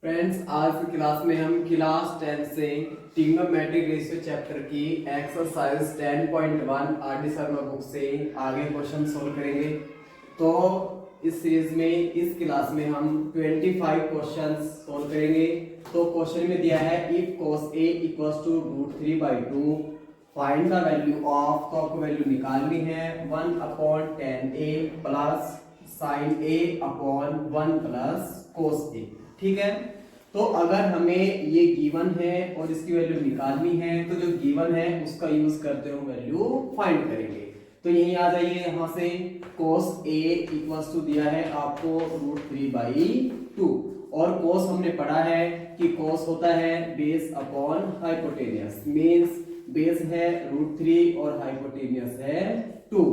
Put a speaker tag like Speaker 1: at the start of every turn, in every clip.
Speaker 1: Friends, आज की class में हम क्लास 10 से ट्रिग्नोमेट्रिक रेशियो चैप्टर की exercise 10.1 R D Sharma book से आगे क्वेश्चन सोल्व करेंगे। तो इस सीरीज में इस क्लास में हम 25 क्वेश्चंस सोल्व करेंगे। तो क्वेश्चन में दिया है if cos a equals to √3/2 find the value of. तो आपको वैल्यू निकालनी है 1/10a plus sin a upon 1 plus cos a। ठीक है, तो अगर हमें ये गिवन है और इसकी वैल्यू निकालनी है तो जो गिवन है उसका यूज करते हुए वैल्यू फाइंड करेंगे। तो यही आ जाइए, यहां से cos a इक्वल्स टू दिया है आपको √3/2 और cos हमने पढ़ा है कि cos होता है base upon hypotenuse, means base है √3 और हाइपोटेनियस है 2।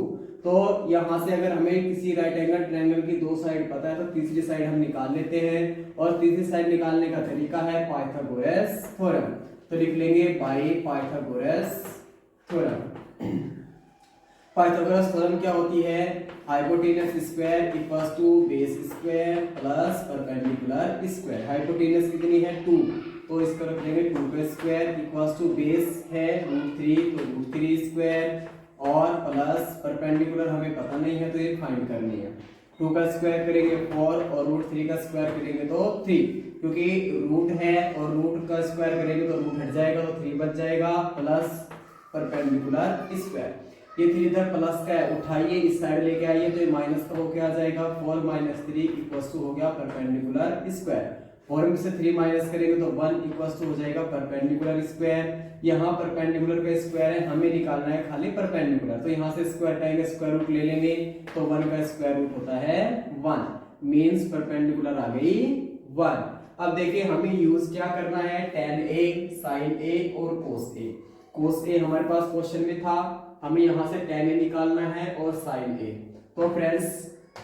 Speaker 1: तो यहां से अगर हमें किसी राइट एंगल ट्रायंगल की दो साइड पता है तो तीसरी साइड हम निकाल लेते हैं और तीसरी साइड निकालने का तरीका है पाइथागोरस थ्योरम। तो लिख लेंगे by Pythagoras theorem. Pythagoras theorem क्या होती है? Hypotenuse square equals to base square plus perpendicular square. Hypotenuse कितनी है? 2, तो इसको रख लेंगे 2 का स्क्वायर इक्वल्स टू बेस है √3 तो √3 स्क्वायर और प्लस परपेंडिकुलर हमें पता नहीं है तो ये फाइंड करनी है। 2 का स्क्वायर करेंगे 4 और √3 का स्क्वायर करेंगे तो 3, क्योंकि रूट है और रूट का स्क्वायर करेंगे तो रूट हट जाएगा तो 3 बच जाएगा प्लस परपेंडिकुलर स्क्वायर। ये 3 इधर प्लस का है, उठाइए इस साइड लेके आइए तो ये माइनस का होके आ जाएगा 4 - 3 इक्वल्स टू हो गया परपेंडिकुलर स्क्वायर। 4 में से 3 माइनस करेंगे तो 1 इक्वल्स टू हो जाएगा परपेंडिकुलर स्क्वायर। यहाँ परपेंडिकुलर का स्क्वायर है, हमें निकालना है खाली परपेंडिकुलर, तो यहाँ से स्क्वायर टाइम स्क्वायर रूट ले लेंगे तो 1 का स्क्वायर रूट होता है 1, मींस परपेंडिकुलर आ गई 1। अब देखिए हमें यूज क्या करना है, tan a sin a और cos a। cos a हमारे पास क्वेश्चन में था, हमें यहाँ से tan a निकालना है और sin a। तो friends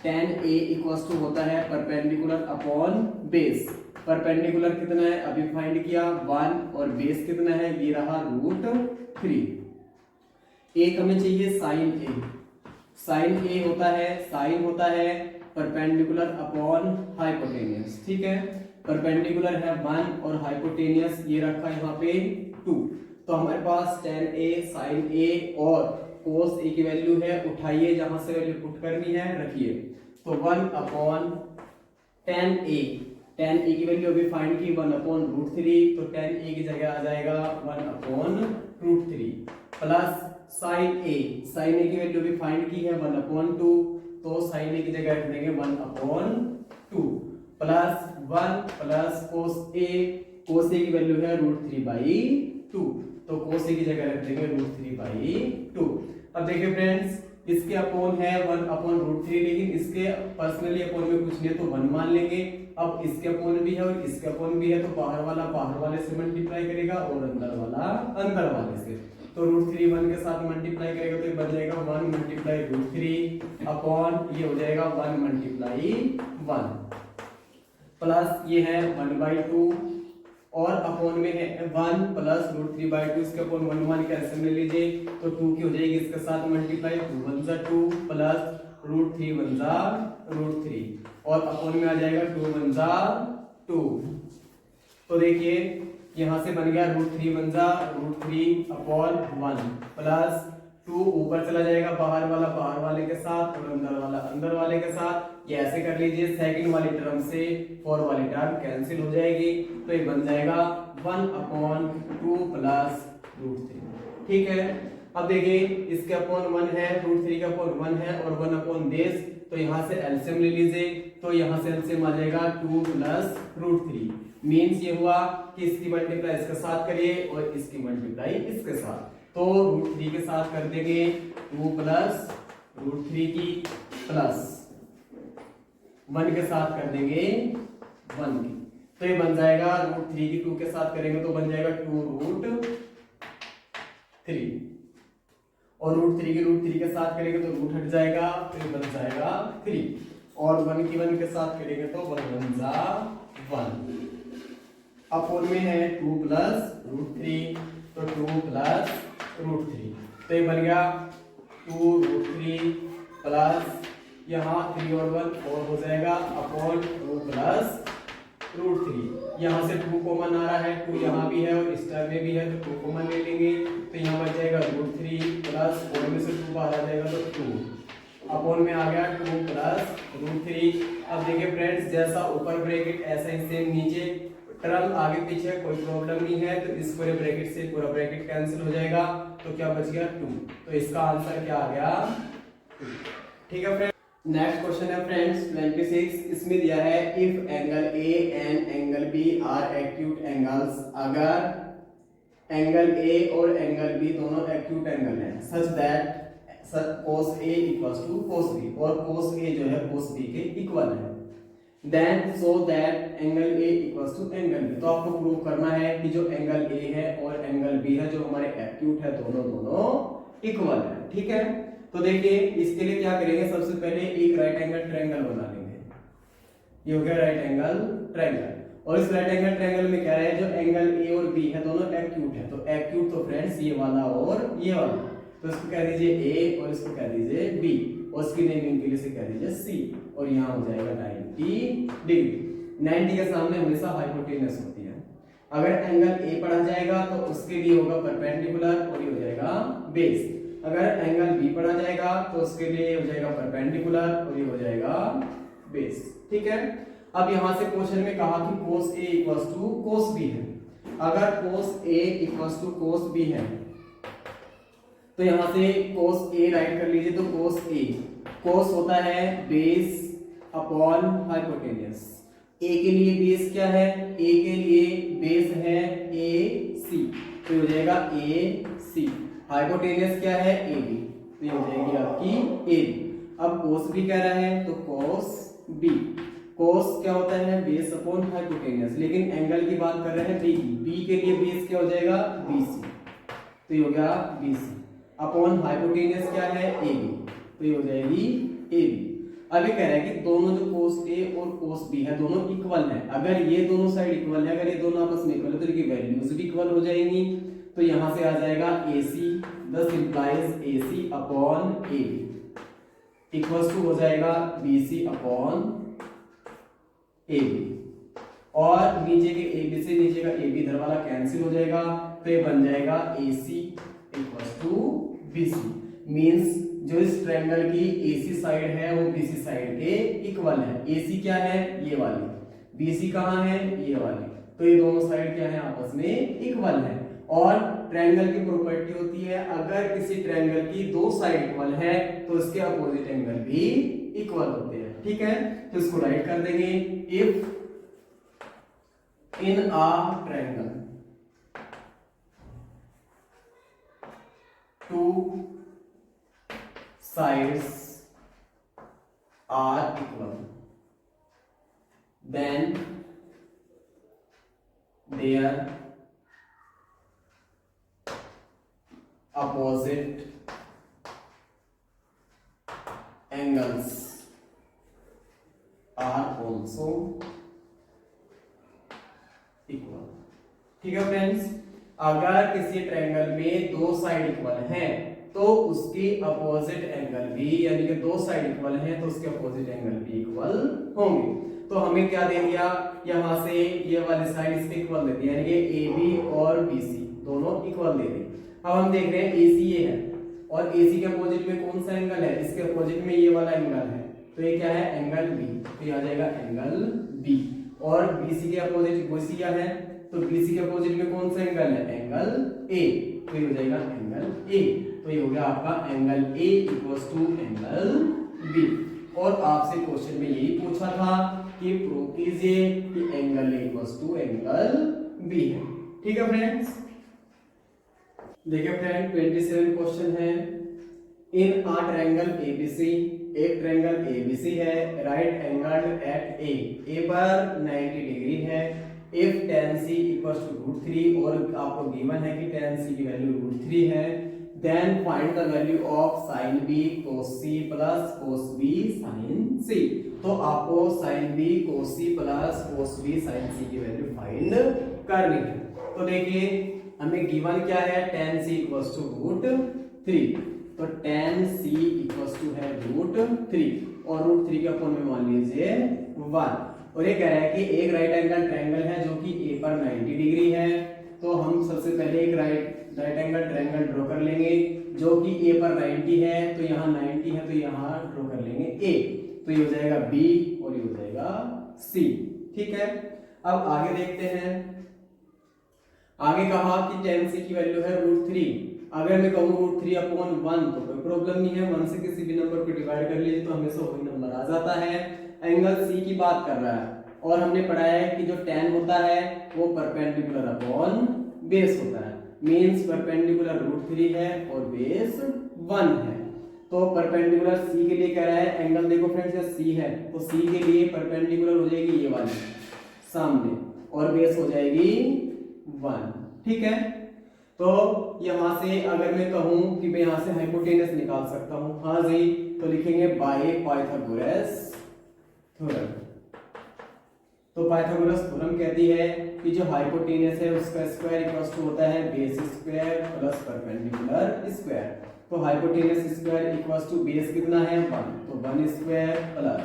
Speaker 1: tan a equals to होता है परपेंडिकुलर अपॉन बेस। परपेंडिकुलर कितना है अभी फाइंड किया 1 और बेस कितना है ये रहा √3। एक हमें चाहिए sin a। sin a होता है, sin होता है परपेंडिकुलर अपॉन हाइपोटेनियस। ठीक है, परपेंडिकुलर है 1 और हाइपोटेनियस ये रखा यहाँ पे 2। तो हमारे पास tan a sin a और cos a की वैल्यू है, उठाइए जहां से वैल्यू पुट करनी है रखिए। तो 1/tan a, tan a की वैल्यू अभी फाइंड की 1/√3, तो tan a की जगह आ जाएगा 1/√3 plus sin a, sin a की वैल्यू अभी फाइंड की है 1/2, तो sin a की जगह रख देंगे 1/2 plus 1 plus cos a, cos a की वैल्यू है √3/2, तो cos a की जगह रख देंगे √3/2। अब देखिए फ्रेंड्स इसके अपोन है 1/√3, लेकिन इसके पर्सनली अपोन में कुछ नहीं है तो 1 मान लेंगे। अब इसके अपोन भी है और इसके अपोन भी है तो बाहर वाला बाहर वाले से मल्टीप्लाई करेगा और अंदर वाला अंदर वाले से, तो √3 1 के साथ मल्टीप्लाई करेगा तो ये बन जाएगा 1 × √3 अपॉन ये हो जाएगा 1 × 1 प्लस ये है 1/2 और अपॉन में है 1 प्लस √3/2, इसके अपॉन 1 1 कैंसिल ले लीजिए तो 2 की हो जाएगी इसके साथ मल्टीप्लाई, 2 1 जा 2 प्लस √3 1 जा √3 और अपॉन में आ जाएगा 2 1 जा 2। तो देखिए यहां से बन गया √3 1 जा √3 अपॉन 1 प्लस 2 ऊपर चला जाएगा बाहर वाला बाहर वाले के साथ और अंदर वाला अंदर वाले के साथ। ये ऐसे कर लीजिए, सेकंड वाली टर्म से 4 वाली टर्म कैंसिल हो जाएगी तो ये बन जाएगा 1/2 प्लस √3। ठीक है, अब देखिए इसके अपॉन 1 है, √3 का अपॉन 1 है और 1 अपॉन बेस, तो यहाँ से एलसीएम ले लीजिए, तो यहाँ से एलसीएम आ जाएगा 2 प्लस √3, मींस ये हुआ कि इसकी मल्टीप्लाई इसके साथ करिए और इसकी मल्टीप्लाई इसके साथ, तो √3 के साथ कर देंगे 2 प्लस √3 की प्लस 1 के साथ कर देंगे 1 की, तो ये बन जाएगा √3 की 2 के साथ करेंगे तो बन जाएगा 2√3 और √3 की √3 के साथ करेंगे तो रूट हट जाएगा तो ये बन जाएगा 3 और 1 की 1 के साथ करेंगे तो 1 1 जा 1। अपोन में है 2 प्लस √3 तो 2 प्लस √3, तो ये बन गया 2√3 प्लस यहाँ 3 और 1 4 हो जाएगा अपॉन 2 प्लस √3। यहाँ से 2 कॉमन आ रहा है, 2 यहाँ भी है और इस टर्म में भी है तो 2 कॉमन ले लेंगे, तो यहाँ बच जाएगा √3 प्लस 4 में से 2 बाहर आ जाएगा तो 2 अपॉन में आ गया 2 प्लस √3। अब देखिए फ्रेंड्स, जैसा ऊपर ब्रैकेट ऐसा ही सेम नीचे, टर्म आगे पीछे कोई प्रॉब्लम नहीं है, तो इस पूरे ब्रैकेट से पूरा ब्रैकेट कैंसिल हो जाएगा, तो क्या बच गया 2। तो इसका आंसर क्या आ गया 2। ठीक है फ्रेंड्स। नेक्स्ट क्वेश्चन है फ्रेंड्स 26। इसमें दिया है if angle A and angle B are acute angles, अगर एंगल ए और एंगल बी दोनों एक्यूट एंगल हैं such that cos A equals to cos B, और cos A जो है cos B के इक्वल है, then so that angle A equals to angle B। तो आपको प्रूव करना है कि जो एंगल A है और एंगल B है जो हमारे एक्यूट है दोनों इक्वल है। ठीक है, तो देखिए इसके लिए क्या करेंगे, सबसे पहले एक राइट एंगल ट्रायंगल बना लेंगे। ये हो गया राइट एंगल ट्रायंगल, और इस राइट एंगल ट्रायंगल में क्या है, जो एंगल ए और बी है दोनों एक्यूट है, तो एक्यूट तो फ्रेंड्स ये वाला और ये वाला, तो इसको कह दीजिए ए और इसको कह दीजिए बी, और इसकी नेमिंग के लिए से कह दीजिए सी, और यहाँ हो जाएगा 90 डिग्री। 90 के सामने हमेशा हाइपोटेनस होती है। अगर एंगल ए पढ़ा जाएगा तो उसके लिए होगा परपेंडिकुलर और ये हो जाएगा बेस। अगर एंगल बी पढ़ा जाएगा तो उसके लिए हो जाएगा परपेंडिकुलर और ये हो जाएगा बेस। ठीक है, अब यहां से क्वेश्चन में कहा कि cos A equals to cos B है। अगर cos A equals to cos B है तो यहां से cos A राइट कर लीजिए, तो cos A cos होता है बेस अपॉन हाइपोटेनस। A के लिए बेस क्या है, A के लिए बेस है AC, तो हो जाएगा AC। हाइपोटेनस क्या है AB, तो ये हो जाएगी आपकी AB। अब cos B कह रहा है तो cos B, cos क्या होता है बेस अपॉन हाइपोटेनस, लेकिन एंगल की बात कर रहे हैं B की, B के लिए बेस क्या हो जाएगा BC, तो ये हो गया BC अपॉन हाइपोटेनस क्या है AB, तो ये हो जाएगी AB। अब ये कह रहा है कि दोनों जो cos A और cos B है दोनों इक्वल हैं। अगर ये दोनों साइड इक्वल है, अगर ये दोनों आपस में इक्वल है तो इनकी वैल्यूज भी इक्वल हो जाएंगी, तो यहां से आ जाएगा AC, this implies AC upon AB equals to हो जाएगा BC अपॉन AB, और नीचे के AB से नीचे का AB इधर वाला कैंसिल हो जाएगा, तो ये बन जाएगा AC equals to BC। Means जो इस ट्रायंगल की AC साइड है वो BC साइड के इक्वल है। AC क्या है ये वाली, BC कहाँ है ये वाली, तो ये दोनों साइड क्या है आपस में इक्वल है। और ट्रायंगल की प्रॉपर्टी होती है अगर किसी ट्रायंगल की दो साइड इक्वल है तो उसके अपोजिट एंगल भी इक्वल होते हैं। ठीक है, तो इसको राइट कर देंगे, if in a triangle two sides are equal, then their opposite angles are also equal। ठीक है फ्रेंड्स, अगर किसी ट्रायंगल में दो साइड इक्वल हैं तो उसकी अपोजिट एंगल भी, यानी कि दो साइड इक्वल हैं तो उसके अपोजिट एंगल भी इक्वल होंगे। तो हमें क्या दे दिया, यहां से ये वाली साइड इसके इक्वल दे दी, यानी कि AB और BC दोनों इक्वल दे दी। अब हम देख रहे हैं AC ये है और AC के अपोजिट में कौन सा एंगल है, इसके अपोजिट में ये वाला एंगल है, तो ये क्या है एंगल B, तो ये आ जाएगा एंगल B। और BC के अपोजिट BC क्या है, तो BC के अपोजिट में कौन सा एंगल है एंगल A, तो ये हो जाएगा एंगल A, तो ये हो गया आपका angle A equals to angle B। और आपसे क्वेश्चन में यही पूछा था कि प्रूव कीजिए कि angle A equals to angle B है। ठीक है फ्रेंड्स, देखिए फ्रेंड 27 क्वेश्चन है, इन अ ट्रायंगल ABC, एक ट्रायंगल ABC है, राइट एंगल एट A पर 90 डिग्री है, if tan C equals to √3, और आपको गिवन है कि tan C की वैल्यू √3 है, then find the value of sin B cos C plus cos B sin C। तो आपको sin B cos C plus cos B sin C की value find करनी है। तो देखिए हमें गिवन क्या है, tan C इक्वल्स टू √3, तो tan C इक्वल्स टू है √3 और √3 के अपॉन में मान लीजिए 1, और ये कह रहा है कि एक राइट एंगल ट्रायंगल है जो कि ए पर 90 डिग्री है। तो हम सबसे पहले एक राइट एंगल ट्रायंगल ड्रॉ कर लेंगे जो कि ए पर 90 है, तो यहाँ 90 है तो यहाँ ड्रॉ कर लेंगे ए, तो ये हो जाएगा बी और ये हो जाएगा सी। ठीक है, अब आगे देखते हैं। आगे कहा कि tan c की वैल्यू है √3। अगर मैं कहूँ √3/1 तो कोई प्रॉब्लम नहीं है, 1 से किसी भी नंबर को डिवाइड कर लीजिए तो हमेशा वही नंबर आ जाता है। एंगल c की बात कर रहा है और हमने पढ़ा है कि जो tan होता है वो परपेंडिकुलर अपॉन बेस होता है, मींस परपेंडिकुलर √3 है और बेस 1 है। तो परपेंडिकुलर c के लिए कह रहा है एंगल, देखो फ्रेंड्स ये c है तो c के लिए परपेंडिकुलर हो जाएगी ये वाली सामने और बेस हो जाएगी 1। ठीक है, तो यहां से अगर मैं कहूं कि मैं यहां से हाइपोटेनस निकाल सकता हूं, हाँ जी, तो लिखेंगे बाय पाइथागोरस थ्योरम। तो पाइथागोरस थ्योरम कहती है कि जो हाइपोटेनस है उसका स्क्वायर इक्वल्स टू होता है base square plus perpendicular square. तो hypotenuse square equals to base कितना है 1, तो 1 स्क्वायर प्लस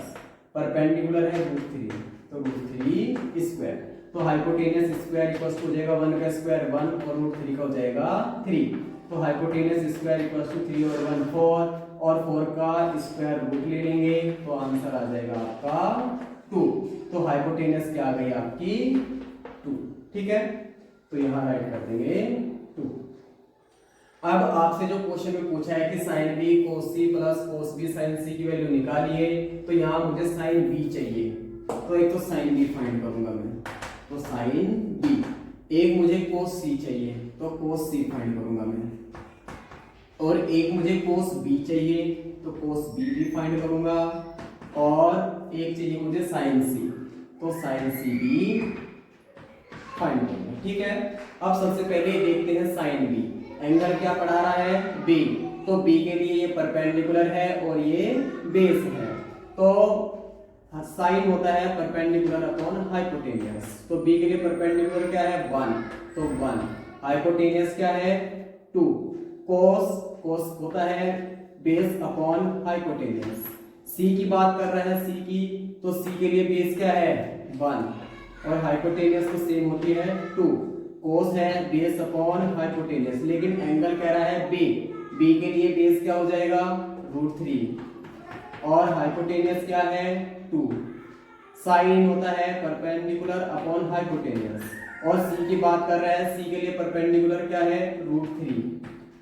Speaker 1: परपेंडिकुलर है √3 तो √3 स्क्वायर। तो हाइपोटेनस स्क्वायर इक्वल्स टू हो जाएगा 1 का स्क्वायर 1 और √3 का हो जाएगा 3। तो हाइपोटेनस स्क्वायर इक्वल्स टू 3 और 1 4 और 4 का स्क्वायर रूट ले लेंगे तो आंसर आ जाएगा आपका 2। तो हाइपोटेनस क्या आ गई आपकी 2। ठीक है, तो यहां राइट कर देंगे 2। अब आपसे जो क्वेश्चन में पूछा है कि sin b cos c plus cos b sin c की वैल्यू निकालिए, तो यहां मुझे sin b चाहिए, तो एक तो sin b फाइंड करूंगा मैं, तो sin b। एक मुझे cos c चाहिए तो cos c फाइंड करूंगा मैं, और एक मुझे cos b चाहिए तो cos b भी फाइंड करूंगा, और एक चाहिए मुझे sin c तो sin c भी फाइंड करूंगा। ठीक है, अब सबसे पहले देखते हैं sin b। एंगल क्या पढ़ा रहा है b, तो b के लिए ये परपेंडिकुलर है और ये बेस है, तो साइन होता है परपेंडिकुलर अपॉन हाइपोटेनियस। तो b के लिए परपेंडिकुलर क्या है 1, तो 1, हाइपोटेनियस क्या है 2, cos होता है बेस अपॉन हाइपोटेनियस। c की बात कर रहा है c की, तो c के लिए बेस क्या है 1 और हाइपोटेनियस तो सेम होती है 2। cos है बेस अपॉन हाइपोटेनियस, लेकिन एंगल कह रहा है b के लिए बेस क्या हो जाएगा √3 और हाइपोटेनियस क्या है 2। साइन होता है परपेंडिकुलर अपॉन हाइपोटेनियस और c की बात कर रहा है, c के लिए परपेंडिकुलर क्या है √3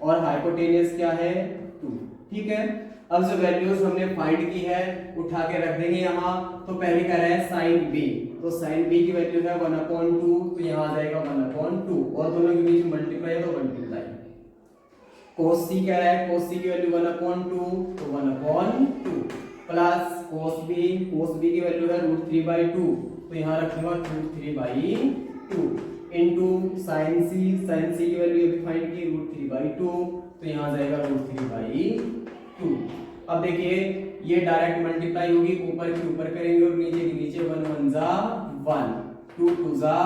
Speaker 1: और हाइपोटेनियस क्या है 2। ठीक है, अब जो वैल्यूज हमने फाइंड की है उठा के रख देंगे यहाँ। तो पहले कह रहा है sin b, तो sin b की वैल्यू है 1/2, तो यहाँ आ जाएगा 1/2 और दोनों के बीच मल्टीप्लाई है तो मल्टीप्लाई। cos c कह रहा है, cos c की वैल्यू 1/2 तो 1/2 प्लस cos b की वैल्यू है √3/2 तो यहाँ रखूंगा √3/2 इनटू sin c की वैल्यू अभी फाइंड की √3/2 तो यहाँ आ जाएगा √3/2। अब देखिए ये डायरेक्ट मल्टीप्लाई होगी, ऊपर की ऊपर करेंगे और नीचे की नीचे 1 1 जा 1 2 2 जा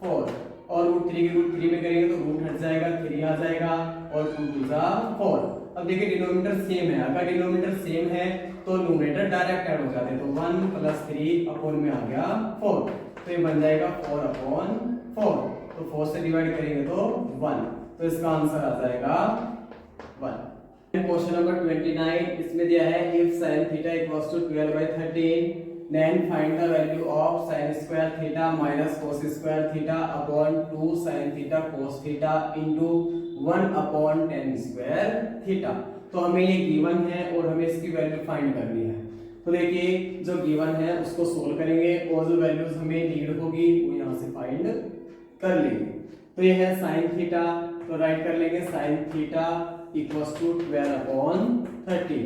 Speaker 1: 4 और √3 के √3 में करेंगे तो रूट हट जाएगा 3 आ जाएगा और 2 2 जा 4। अब देखिए डिनोमिनेटर सेम है, अगर डिनोमिनेटर सेम है तो न्यूमरेटर डायरेक्ट ऐड हो जाते हैं, तो 1 + 3 अपॉन में आ गया 4 तो ये बन जाएगा 4/4, तो 4 से डिवाइड करेंगे तो 1, तो इसका आंसर आ जाएगा 1। क्वेश्चन नंबर 29 इसमें दिया है if sin theta equals to 12/13 then find the value of sin square theta minus cos square theta upon 2 sin theta cos theta into 1/tan square theta। तो हमें ये गिवन है और हमें इसकी वैल्यू फाइंड करनी है। तो देखिए जो गिवन है उसको सोल्व करेंगे और जो वैल्यूज हमें नीड होगी वो यहाँ से फाइंड कर लेंगे। तो ये है sin थीटा, तो राइट कर लेंगे sin थीटा इक्वल्स टू 12/13।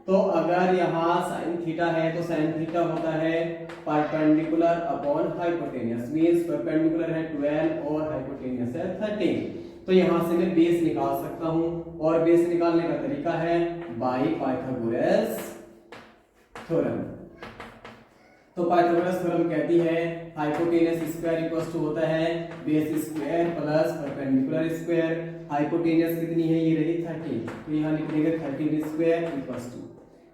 Speaker 1: तो अगर यहाँ sin थीटा है तो sin थीटा होता है perpendicular upon hypotenuse, means perpendicular है 12 और हाइपोटेनियस है 13। तो यहाँ से मैं बेस निकाल सकता हूँ और बेस निकालने का तरीका है बाय पाइथागोरस थ्योरम। तो पाइथागोरस थ्योरम कहती है हाइपोटेनियस स्क्वायर इक्वल्स टू होता है base square plus perpendicular square. Hypotenuse कितनी है, ये रही 13, तो यहाँ लिख देंगे 13 स्क्वायर इक्वल्स टू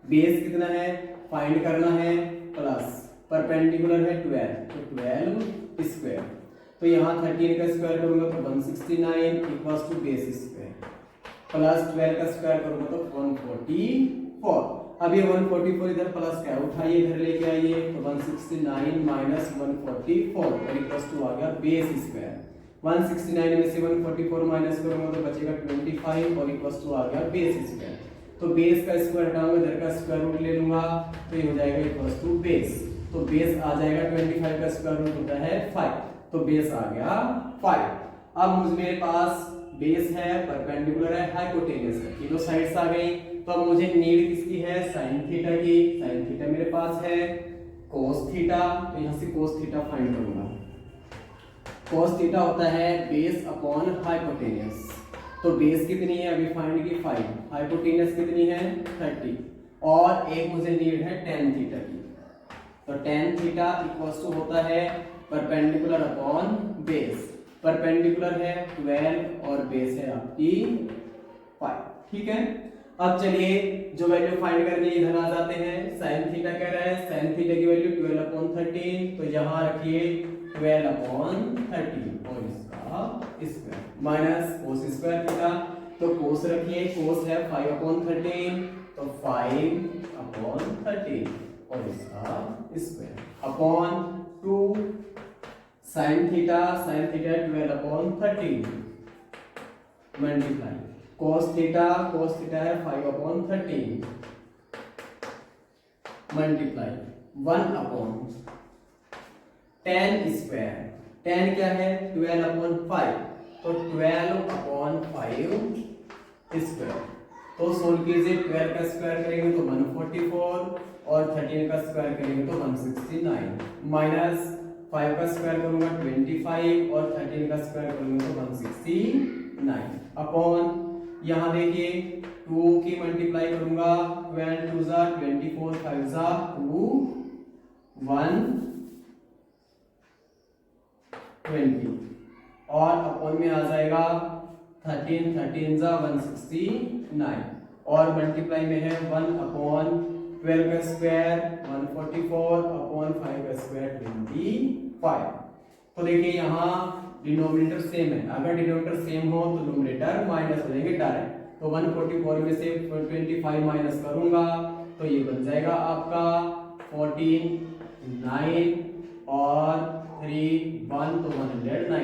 Speaker 1: बेस कितना है फाइंड करना है प्लस परपेंडिकुलर है 12, तो 12 स्क्वायर। तो यहाँ 13 का स्क्वायर करूंगा तो 169 equals to base square, plus 12 का स्क्वायर करूंगा तो 144। अब ये 144 इधर प्लस क्या उठाइए इधर लेके आइए, तो 169 माइनस 144 और इक्वल्स टू आ गया बेस स्क्वायर। 169 में से 144 माइनस करूंगा तो बचेगा 25 और इक्वल्स टू आ गया बेस स्क्वायर। तो बेस का स्क्वायर हटाऊंगा, इधर का स्क्वायर रूट ले लूंगा तो ये हो जाएगा इक्वल्स टू बेस। तो बेस आ जाएगा 25 का स्क्वायर रूट होता है 5, तो बेस आ गया 5। अब मेरे पास बेस है, परपेंडिकुलर है, हाइपोटेन्यूस है, तीनों साइड्स आ गई। तो अब मुझे नीड किसकी है, साइन थीटा की। साइन थीटा मेरे पास है कोस थीटा, तो यहाँ से कोस थीटा फाइंड करूंगा। कोस थीटा होता है बेस अपॉन हाइपोटेन्यूस। तो बेस कितनी है अभी फाइंड की 5, हाइपोटेन्यूस कितनी है 30, और एक मुझे नीड है tan थीटा की। तो tan थीटा इक्वल्स टू होता है परपेंडिकुलर अपॉन बेस। परपेंडिकुलर है 12 और बेस है आपकी 5, ठीक है। अब चलिए जो वैल्यू फाइंड करनी है इधर आ जाते हैं। sin थीटा कह रहा है, sin थीटा की वैल्यू 12 अपॉन 13, तो यहाँ रखिए 12 अपॉन 13 और इसका square minus cos square theta, तो कोस रखिए, कोस है 5 अपॉन 13, तो 5 अपॉन 13 और इसका square upon 2 sin theta 12 upon 13 multiply cos theta है 5 upon 13 multiply 1 upon tan square, tan क्या है 12 अपॉन 5, तो 12 अपॉन 5 स्क्वायर। तो सोल्व कीजिए, 12 का स्क्वायर करेंगे तो 144 और 13 का स्क्वायर करेंगे तो 169 माइनस 5 का स्क्वायर करूंगा 25 और 13 का स्क्वायर करूंगा तो 169 अपॉन यहाँ देखिए 2 की मल्टीप्लाई करूंगा 12 2 जा 24 5 जा 2 120 और अपॉन में आ जाएगा 13 जा 169 और मल्टीप्लाई में है 1 अपॉन 12 का स्क्वायर 144 अपॉन 5 का स्क्वायर 25। तो देखिए यहाँ डिनोमिनेटर सेम है, अगर डिनोमिनेटर सेम हो तो न्यूमरेटर माइनस हो जाएंगे डायरेक्ट। तो 144 में से 25 माइनस करूंगा तो ये बन जाएगा आपका 14 9 और 3 1 तो 190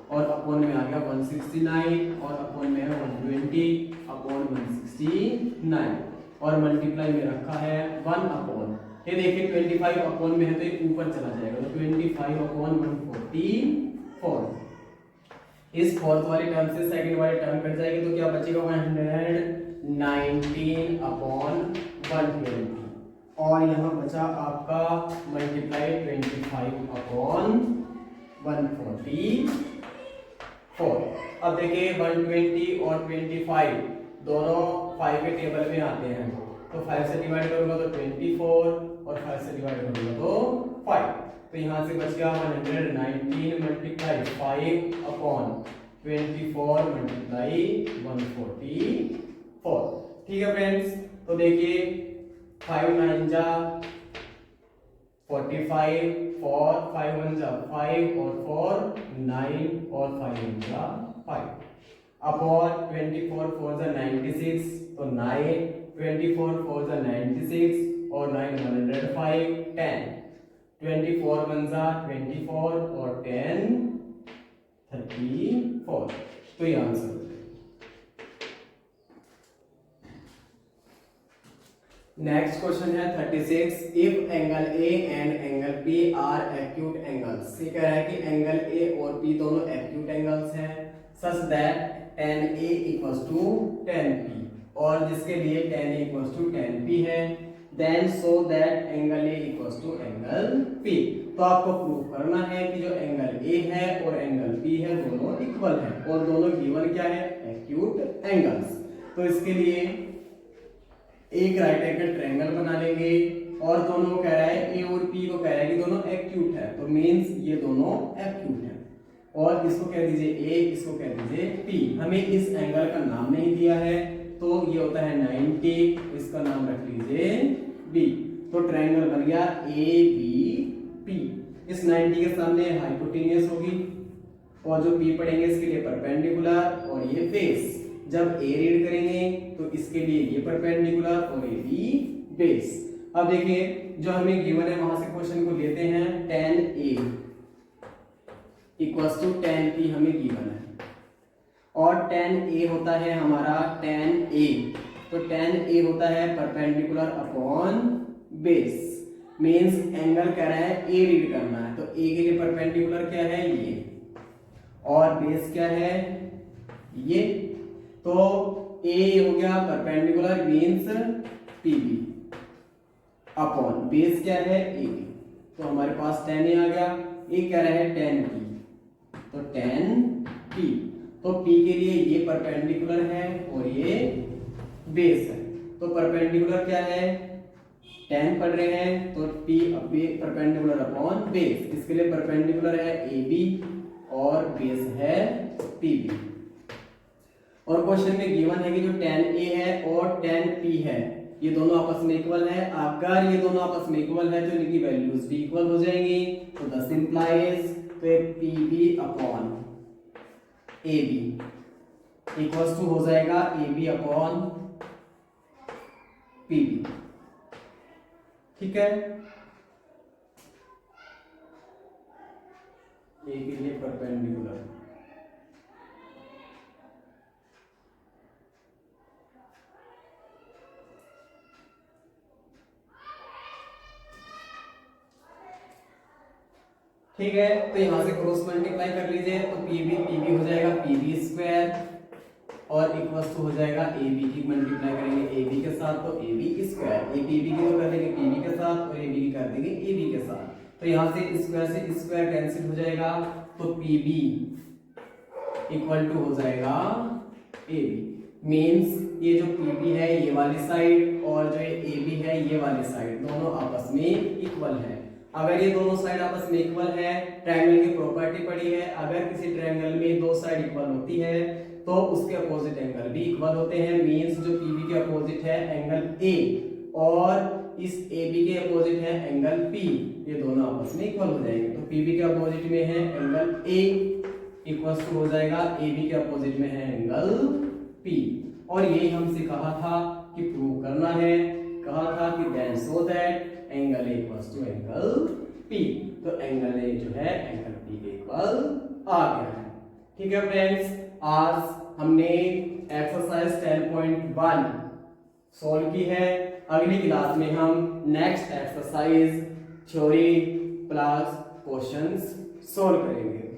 Speaker 1: और अपॉन में आ गया 169 और अपॉन में है 120 अपॉन 169 और मल्टीप्लाई में रखा है 1 अपॉन, ये देखिए 25 अपॉन में है तो ये ऊपर चला जाएगा, तो 25 अपॉन 144 इस फोर्थ वाली टर्म से सेकंड वाली टर्म कट जाएगी तो क्या बचेगा 119 अपॉन 120 और यहाँ बचा आपका मल्टीप्लाई 25 अपॉन 144। अब देखिए 120 और 25 दोनों 5 के टेबल में आते हैं, तो 5 से डिवाइड करूंगा तो 24 और 5 से डिवाइड करूंगा तो 5, तो यहाँ से बच गया 119 मल्टीप्लाई 5 अपॉन 24 मल्टीप्लाई 144। ठीक है फ्रेंड्स, तो देखिए 5 9 जा 45 4 5 1 जा 5 और 4 9 और 5 1 जा 5 अपॉन 24 4 जा 96 तो 9 24 4 जा 96 और 9 105 10 24 1 जा 24 और 10 34, तो ये आंसर। नेक्स्ट क्वेश्चन है 36, if angle A and angle P R acute angles. ये कह रहा है कि एंगल ए और पी दोनों एक्यूट एंगल्स हैं such that tan A equals to tan P, और जिसके लिए tan A equals to tan P है, then so that angle A equals to angle P। तो आपको प्रूव करना है कि जो एंगल A है और एंगल P है दोनों इक्वल है और दोनों गिवन क्या है, एक्यूट एंगल्स। तो इसके लिए एक राइट एंगल ट्रायंगल बना लेंगे और दोनों को कह रहा है A और P को कह रहा है कि दोनों एक्यूट है, तो मींस ये दोनों एक्यूट है और इसको कह दीजिए A, इसको कह दीजिए P। हमें इस एंगल का नाम नहीं दिया है तो ये होता है 90, इसका नाम रख लीजिए B। तो ट्रायंगल बन गया ABP। इस 90 के सामने हाइपोटेन्यूस होगी और जो P पढ़ेंगे इसके लिए परपेंडिकुलर और ये फेस। जब A रीड करेंगे तो इसके लिए ये परपेंडिकुलर और ये भी बेस। अब देखिए जो हमें गिवन है वहां से क्वेश्चन को लेते हैं। tan A equals to tan P हमें गिवन है और tan A होता है हमारा tan A, तो tan A होता है perpendicular upon base. Means angle कह रहा है A रीड करना है, तो A के लिए परपेंडिकुलर क्या है ये और बेस क्या है ये। तो A हो गया perpendicular means PB upon base क्या है AB। तो हमारे पास tan A आ गया, A कह रहा है tan P, तो tan P, तो P के लिए ये परपेंडिकुलर है और ये बेस है। तो परपेंडिकुलर क्या है tan पढ़ रहे हैं तो P परपेंडिकुलर अपॉन बेस, इसके लिए परपेंडिकुलर है AB और बेस है PB। और क्वेश्चन में गिवन है कि जो tan A है और tan P है ये दोनों आपस में इक्वल है। अगर ये दोनों आपस में इक्वल है तो इनकी वैल्यूज भी इक्वल हो जाएंगी। तो दस इंप्लाइज तो PB upon AB equals to हो जाएगा AB अपॉन PB। ठीक है, A के लिए परपेंडिकुलर ठीक है। तो यहां से क्रॉस मल्टीप्लाई कर लीजिए तो PB हो जाएगा PB स्क्वायर और इक्वल्स टू हो जाएगा AB की मल्टीप्लाई करेंगे AB के साथ तो AB स्क्वायर, PB की तो कर देंगे PB के साथ और AB की कर देंगे AB के साथ। तो यहां से स्क्वायर कैंसिल हो जाएगा तो PB इक्वल टू हो जाएगा AB। मींस ये जो PB है ये वाली साइड और जो ये AB है ये वाली साइड दोनों आपस में इक्वल है। अगर ये दोनों साइड आपस में इक्वल है, ट्रायंगल की प्रॉपर्टी पड़ी है, अगर किसी ट्रायंगल में दो साइड इक्वल होती है तो उसके अपोजिट एंगल भी इक्वल होते हैं। मींस जो PB के अपोजिट है एंगल A और इस AB के अपोजिट है एंगल P, ये दोनों आपस में इक्वल हो जाएंगे। तो PB के अपोजिट में है एंगल A इक्वल्स टू हो जाएगा AB के अपोजिट में है एंगल P। और यही हमसे कहा था कि प्रूव करना है, कहा था कि then so that angle A equals to angle P। तो एंगल A जो है एंगल P के इक्वल आ गया है। ठीक है फ्रेंड्स, आज हमने एक्सरसाइज 10.1 सॉल्व की है। अगली क्लास में हम next exercise theory plus questions solve करेंगे।